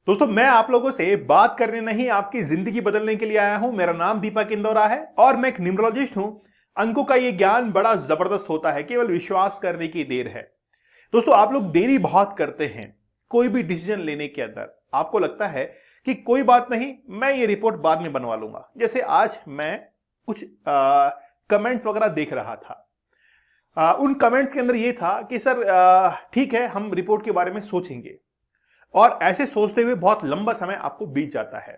दोस्तों मैं आप लोगों से बात करने नहीं आपकी जिंदगी बदलने के लिए आया हूं। मेरा नाम दीपक इंदौरा है और मैं एक न्यूमरोलॉजिस्ट हूं। अंकों का ये ज्ञान बड़ा जबरदस्त होता है, केवल विश्वास करने की देर है। दोस्तों आप लोग देरी बहुत करते हैं कोई भी डिसीजन लेने के अंदर। आपको लगता है कि कोई बात नहीं, मैं ये रिपोर्ट बाद में बनवा लूंगा। जैसे आज मैं कुछ कमेंट्स वगैरह देख रहा था। उन कमेंट्स के अंदर ये था कि सर ठीक है, हम रिपोर्ट के बारे में सोचेंगे। और ऐसे सोचते हुए बहुत लंबा समय आपको बीत जाता है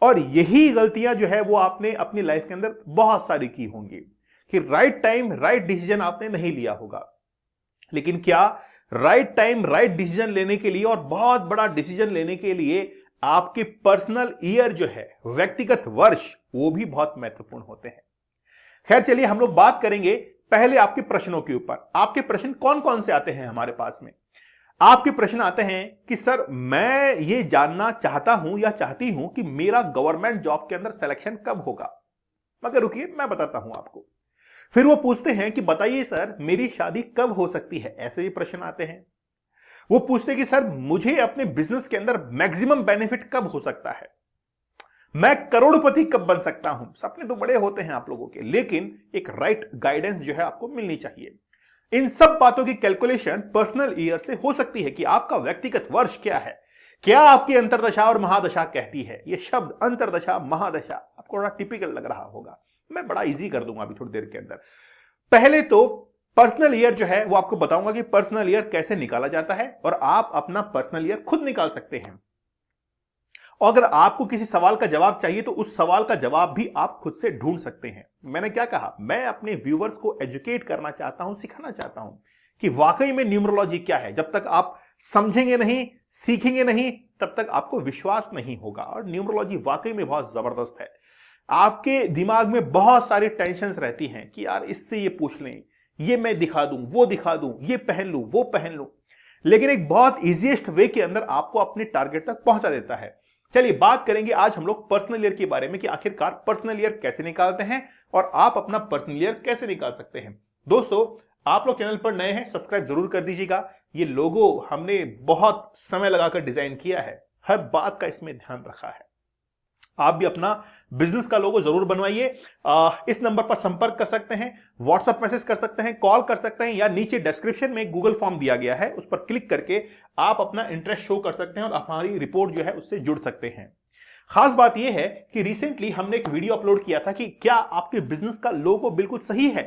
और यही गलतियां जो है वो आपने अपनी लाइफ के अंदर बहुत सारी की होंगी कि राइट टाइम राइट डिसीजन आपने नहीं लिया होगा। लेकिन क्या राइट टाइम राइट डिसीजन लेने के लिए और बहुत बड़ा डिसीजन लेने के लिए आपके पर्सनल ईयर जो है, व्यक्तिगत वर्ष, वो भी बहुत महत्वपूर्ण होते हैं। खैर चलिए हम लोग बात करेंगे पहले आपके प्रश्नों के ऊपर। आपके प्रश्न कौन कौन से आते हैं हमारे पास में? आपके प्रश्न आते हैं कि सर मैं ये जानना चाहता हूं या चाहती हूं कि मेरा गवर्नमेंट जॉब के अंदर सिलेक्शन कब होगा। मगर रुकिए, मैं बताता हूं आपको। फिर वो पूछते हैं कि बताइए सर मेरी शादी कब हो सकती है। ऐसे भी प्रश्न आते हैं। वो पूछते हैं कि सर मुझे अपने बिजनेस के अंदर मैक्सिमम बेनिफिट कब हो सकता है, मैं करोड़पति कब बन सकता हूं। सपने तो बड़े होते हैं आप लोगों के, लेकिन एक राइट गाइडेंस जो है आपको मिलनी चाहिए। इन सब बातों की कैलकुलेशन पर्सनल ईयर से हो सकती है कि आपका व्यक्तिगत वर्ष क्या है, क्या आपकी अंतरदशा और महादशा कहती है। यह शब्द अंतरदशा महादशा आपको थोड़ा टिपिकल लग रहा होगा, मैं बड़ा इजी कर दूंगा अभी थोड़ी देर के अंदर। पहले तो पर्सनल ईयर जो है वो आपको बताऊंगा कि पर्सनल ईयर कैसे निकाला जाता है और आप अपना पर्सनल ईयर खुद निकाल सकते हैं। और अगर आपको किसी सवाल का जवाब चाहिए तो उस सवाल का जवाब भी आप खुद से ढूंढ सकते हैं। मैंने क्या कहा, मैं अपने व्यूवर्स को एजुकेट करना चाहता हूं, सिखाना चाहता हूं कि वाकई में न्यूमरोलॉजी क्या है। जब तक आप समझेंगे नहीं, सीखेंगे नहीं, तब तक आपको विश्वास नहीं होगा। और न्यूमरोलॉजी वाकई में बहुत जबरदस्त है। आपके दिमाग में बहुत सारी टेंशन रहती हैं कि यार इससे ये पूछ लें, ये मैं दिखा दूं, वो दिखा दूं, ये पहन लूं, वो पहन लूं, लेकिन एक बहुत इजीएस्ट वे के अंदर आपको अपने टारगेट तक पहुंचा देता है। चलिए बात करेंगे आज हम लोग पर्सनल ईयर के बारे में कि आखिरकार पर्सनल ईयर कैसे निकालते हैं और आप अपना पर्सनल ईयर कैसे निकाल सकते हैं। दोस्तों आप लोग चैनल पर नए हैं, सब्सक्राइब जरूर कर दीजिएगा। ये लोगो हमने बहुत समय लगाकर डिजाइन किया है, हर बात का इसमें ध्यान रखा है। आप भी अपना बिजनेस का लोगो जरूर बनवाइए। इस नंबर पर संपर्क कर सकते हैं, व्हाट्सएप मैसेज कर सकते हैं, कॉल कर सकते हैं, या नीचे डिस्क्रिप्शन में गूगल फॉर्म दिया गया है, उस पर क्लिक करके आप अपना इंटरेस्ट शो कर सकते हैं और हमारी रिपोर्ट जो है उससे जुड़ सकते हैं। खास बात यह है कि रिसेंटली हमने एक वीडियो अपलोड किया था कि क्या आपके बिजनेस का लोगो बिल्कुल सही है,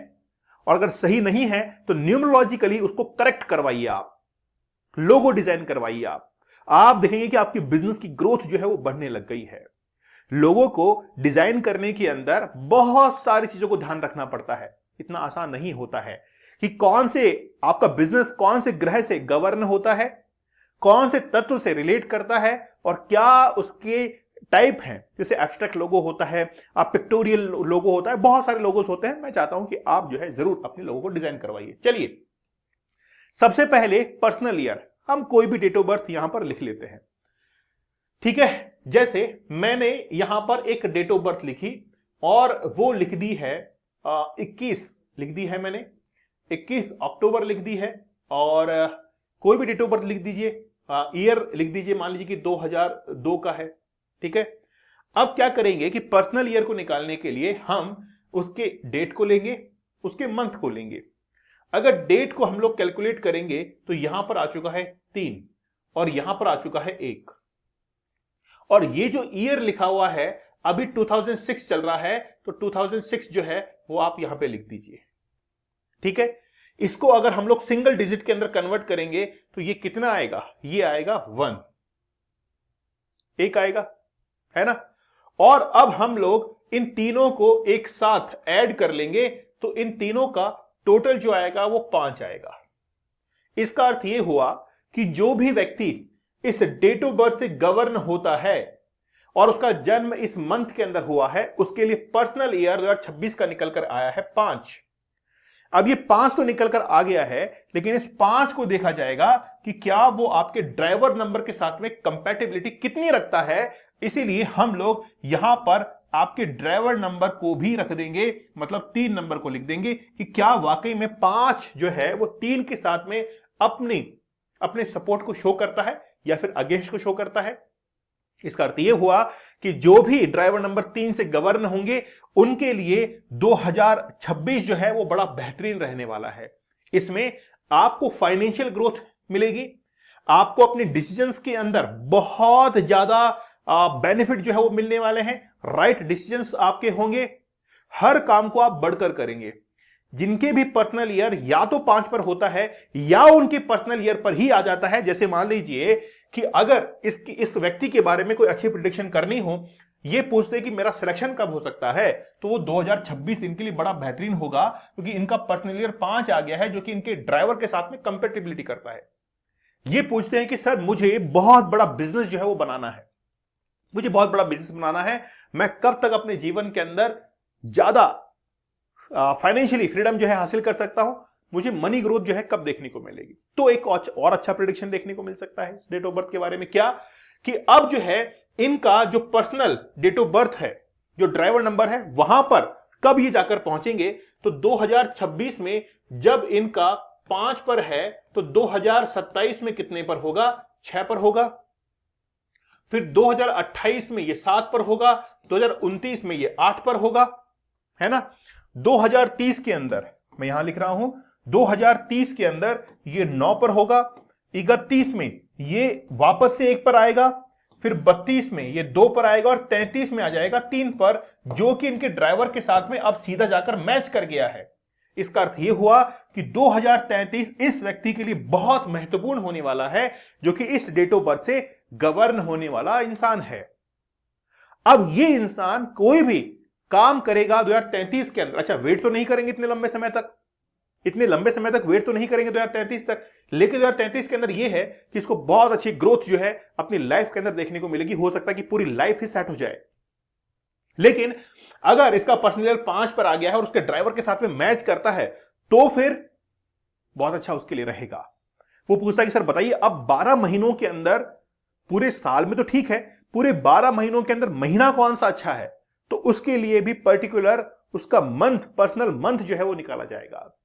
और अगर सही नहीं है तो न्यूमरोलॉजिकली उसको करेक्ट करवाइए, आप लोगो डिजाइन करवाइए। आप देखेंगे कि आपकी बिजनेस की ग्रोथ जो है वो बढ़ने लग गई है। लोगों को डिजाइन करने के अंदर बहुत सारी चीजों को ध्यान रखना पड़ता है। इतना आसान नहीं होता है कि कौन से आपका बिजनेस कौन से ग्रह से गवर्न होता है, कौन से तत्व से रिलेट करता है, और क्या उसके टाइप हैं। जैसे एब्स्ट्रैक्ट लोगो होता है, आप पिक्टोरियल लोगो होता है, बहुत सारे लोगोस होते हैं। मैं चाहता हूं कि आप जो है जरूर अपने लोगों को डिजाइन करवाइए। चलिए सबसे पहले पर्सनल ईयर, हम कोई भी डेट ऑफ बर्थ यहां पर लिख लेते हैं, ठीक है। जैसे मैंने यहां पर एक डेट ऑफ बर्थ लिखी और वो लिख दी है 21 लिख दी है मैंने, 21 अक्टूबर लिख दी है। और कोई भी डेट ऑफ बर्थ लिख दीजिए, ईयर लिख दीजिए, मान लीजिए कि 2002 का है, ठीक है। अब क्या करेंगे कि पर्सनल ईयर को निकालने के लिए हम उसके डेट को लेंगे, उसके मंथ को लेंगे। अगर डेट को हम लोग कैलकुलेट करेंगे तो यहां पर आ चुका है 3 और यहां पर आ चुका है 1, और ये जो ईयर लिखा हुआ है अभी 2006 चल रहा है, तो 2006 जो है वो आप यहां पे लिख दीजिए, ठीक है। इसको अगर हम लोग सिंगल डिजिट के अंदर कन्वर्ट करेंगे तो ये कितना आएगा, ये आएगा 1, एक आएगा, है ना। और अब हम लोग इन तीनों को एक साथ ऐड कर लेंगे तो इन तीनों का टोटल जो आएगा वो 5 आएगा। इसका अर्थ ये हुआ कि जो भी व्यक्ति इस डेट ऑफ बर्थ से गवर्न होता है और उसका जन्म इस मंथ के अंदर हुआ है, उसके लिए पर्सनल ईयर 2026 का निकलकर आया है 5। अब ये 5 तो निकलकर आ गया है, लेकिन इस 5 को देखा जाएगा कि क्या वो आपके ड्राइवर नंबर के साथ में कंपैटिबिलिटी कितनी रखता है। इसीलिए हम लोग यहां पर आपके ड्राइवर नंबर को भी रख देंगे, मतलब 3 नंबर को लिख देंगे कि क्या वाकई में 5 जो है वो 3 के साथ में अपने सपोर्ट को शो करता है या फिर अगेंस्ट को शो करता है। इसका अर्थ यह हुआ कि जो भी ड्राइवर नंबर 3 से गवर्न होंगे उनके लिए 2026 जो है वो बड़ा बेहतरीन रहने वाला है। इसमें आपको फाइनेंशियल ग्रोथ मिलेगी, आपको अपने डिसीजंस के अंदर बहुत ज्यादा बेनिफिट जो है वो मिलने वाले हैं, राइट डिसीजंस आपके होंगे, हर काम को आप बढ़कर करेंगे। जिनके भी पर्सनल ईयर या तो 5 पर होता है या उनके पर्सनल ईयर पर ही आ जाता है, जैसे मान लीजिए कि अगर इस व्यक्ति के बारे में कोई अच्छी प्रेडिक्शन करनी हो, ये पूछते हैं कि मेरा सिलेक्शन कब हो सकता है, तो वो 2026 इनके लिए बड़ा बेहतरीन होगा, क्योंकि इनका पर्सनल ईयर 5 आ गया है जो कि इनके ड्राइवर के साथ में कंपेटिबिलिटी करता है। ये पूछते हैं कि सर मुझे बहुत बड़ा बिजनेस जो है वो बनाना है, मुझे बहुत बड़ा बिजनेस बनाना है, मैं कब तक अपने जीवन के अंदर ज्यादा फाइनेंशियली फ्रीडम जो है हासिल कर सकता हूं, मुझे मनी ग्रोथ जो है कब देखने को मिलेगी। तो एक और अच्छा प्रेडिक्शन देखने को मिल सकता है इस डेट ऑफ बर्थ के बारे में, क्या कि अब जो है इनका जो पर्सनल डेट ऑफ बर्थ है, जो ड्राइवर नंबर है, वहां पर कब ये जाकर पहुंचेंगे, तो 2026 में जब इनका 5 पर है तो 2027 में कितने पर होगा, 6 पर होगा, फिर 2028 में ये 7 पर होगा, 2029 में ये 8 पर होगा, है ना। 2030 के अंदर मैं यहां लिख रहा हूं, 2030 के अंदर ये 9 पर होगा, 31 में ये वापस से 1 पर आएगा, फिर 32 में ये 2 पर आएगा और 33 में आ जाएगा 3 पर, जो कि इनके ड्राइवर के साथ में अब सीधा जाकर मैच कर गया है। इसका अर्थ यह हुआ कि 2033 इस व्यक्ति के लिए बहुत महत्वपूर्ण होने वाला है, जो कि इस डेट ऑफ बर्थ से गवर्न होने वाला इंसान है। अब ये इंसान कोई भी काम करेगा 2033 के अंदर, अच्छा वेट तो नहीं करेंगे इतने लंबे समय तक वेट तो नहीं करेंगे 2033 तक, लेकिन 2033 के अंदर यह है कि इसको बहुत अच्छी ग्रोथ जो है अपनी लाइफ के अंदर देखने को मिलेगी। हो सकता है कि पूरी लाइफ ही सेट हो जाए, लेकिन अगर इसका पर्सनल 5 पर आ गया है और उसके ड्राइवर के साथ में मैच करता है तो फिर बहुत अच्छा उसके लिए रहेगा। वो पूछता है कि सर बताइए, अब 12 महीनों के अंदर, पूरे साल में तो ठीक है, पूरे 12 महीनों के अंदर महीना कौन सा अच्छा है, तो उसके लिए भी पर्टिकुलर उसका मंथ, पर्सनल मंथ जो है वो निकाला जाएगा।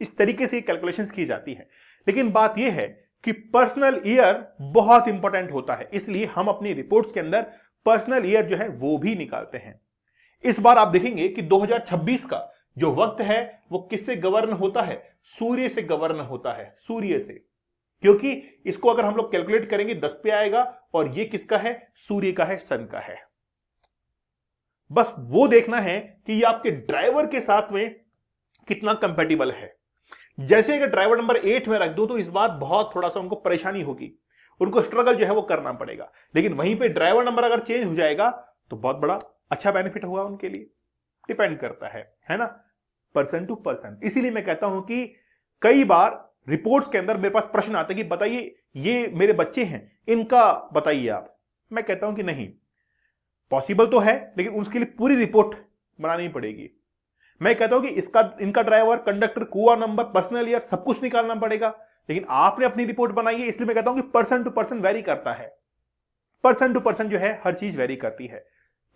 इस तरीके से कैलकुलेशंस की जाती है। लेकिन बात यह है कि पर्सनल ईयर बहुत इंपॉर्टेंट होता है, इसलिए हम अपनी रिपोर्ट्स के अंदर पर्सनल ईयर जो है वो भी निकालते हैं। इस बार आप देखेंगे कि 2026 का जो वक्त है वो किससे गवर्न होता है, सूर्य से गवर्न होता है, सूर्य से, क्योंकि इसको अगर हम लोग कैलकुलेट करेंगे 10 पे आएगा और ये किसका है, सूर्य का है, सन का है। बस वो देखना है कि ये आपके ड्राइवर के साथ में कितना कंपेटिबल है। जैसे अगर ड्राइवर नंबर 8 में रख दो तो इस बार बहुत थोड़ा सा उनको परेशानी होगी, उनको स्ट्रगल जो है वो करना पड़ेगा, लेकिन वहीं पे ड्राइवर नंबर अगर चेंज हो जाएगा तो बहुत बड़ा अच्छा बेनिफिट होगा उनके लिए। डिपेंड करता है ना, पर्सन टू पर्सन। इसीलिए मैं कहता हूं कि कई बार रिपोर्ट्स के अंदर मेरे पास प्रश्न आते हैं कि बताइए ये मेरे बच्चे हैं, इनका बताइए आप। मैं कहता हूं कि नहीं, पॉसिबल तो है लेकिन उसके लिए पूरी रिपोर्ट बनानी पड़ेगी। मैं कहता हूं कि इनका ड्राइवर, कंडक्टर, कुआ नंबर, पर्सनल ईयर सब कुछ निकालना पड़ेगा, लेकिन आपने अपनी रिपोर्ट बनाई है, इसलिए मैं कहता हूं कि पर्सन टू पर्सन वेरी करता है, पर्सन टू पर्सन जो है हर चीज वेरी करती है।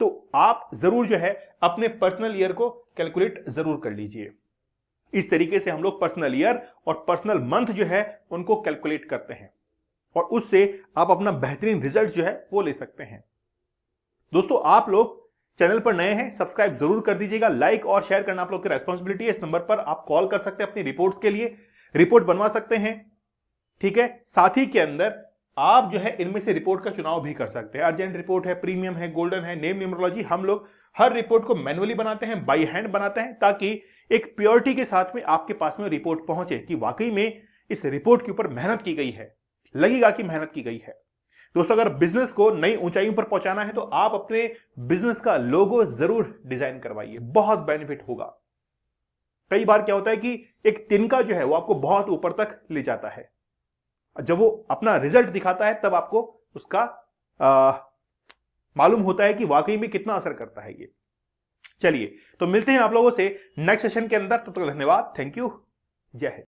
तो आप जरूर जो है अपने पर्सनल ईयर को कैलकुलेट जरूर कर लीजिए। इस तरीके से हम लोग पर्सनल ईयर और पर्सनल मंथ जो है उनको कैलकुलेट करते हैं और उससे आप अपना बेहतरीन रिजल्ट जो है वो ले सकते हैं। दोस्तों, आप लोग चैनल पर नए हैं, सब्सक्राइब जरूर कर दीजिएगा, लाइक और शेयर करना आप लोग की रेस्पॉन्सिबिलिटी है। इस नंबर पर आप कॉल कर सकते हैं, अपनी रिपोर्ट्स के लिए रिपोर्ट बनवा सकते हैं, ठीक है। साथ ही के अंदर आप जो है इनमें से रिपोर्ट का चुनाव भी कर सकते हैं। अर्जेंट रिपोर्ट है, प्रीमियम है, गोल्डन है, नेम न्यूमरोलॉजी, हम लोग हर रिपोर्ट को मैनुअली बनाते हैं, बाय हैंड बनाते हैं, ताकि एक प्योरिटी के साथ में आपके पास में रिपोर्ट पहुंचे कि वाकई में इस रिपोर्ट के ऊपर मेहनत की गई है, लगेगा कि मेहनत की गई है। दोस्तों, अगर बिजनेस को नई ऊंचाइयों पर पहुंचाना है तो आप अपने बिजनेस का लोगो जरूर डिजाइन करवाइए, बहुत बेनिफिट होगा। कई बार क्या होता है कि एक तिनका जो है वो आपको बहुत ऊपर तक ले जाता है, जब वो अपना रिजल्ट दिखाता है तब आपको उसका मालूम होता है कि वाकई में कितना असर करता है ये। चलिए, तो मिलते हैं आप लोगों से नेक्स्ट सेशन के अंदर। तब तक धन्यवाद, थैंक यू, जय हिंद।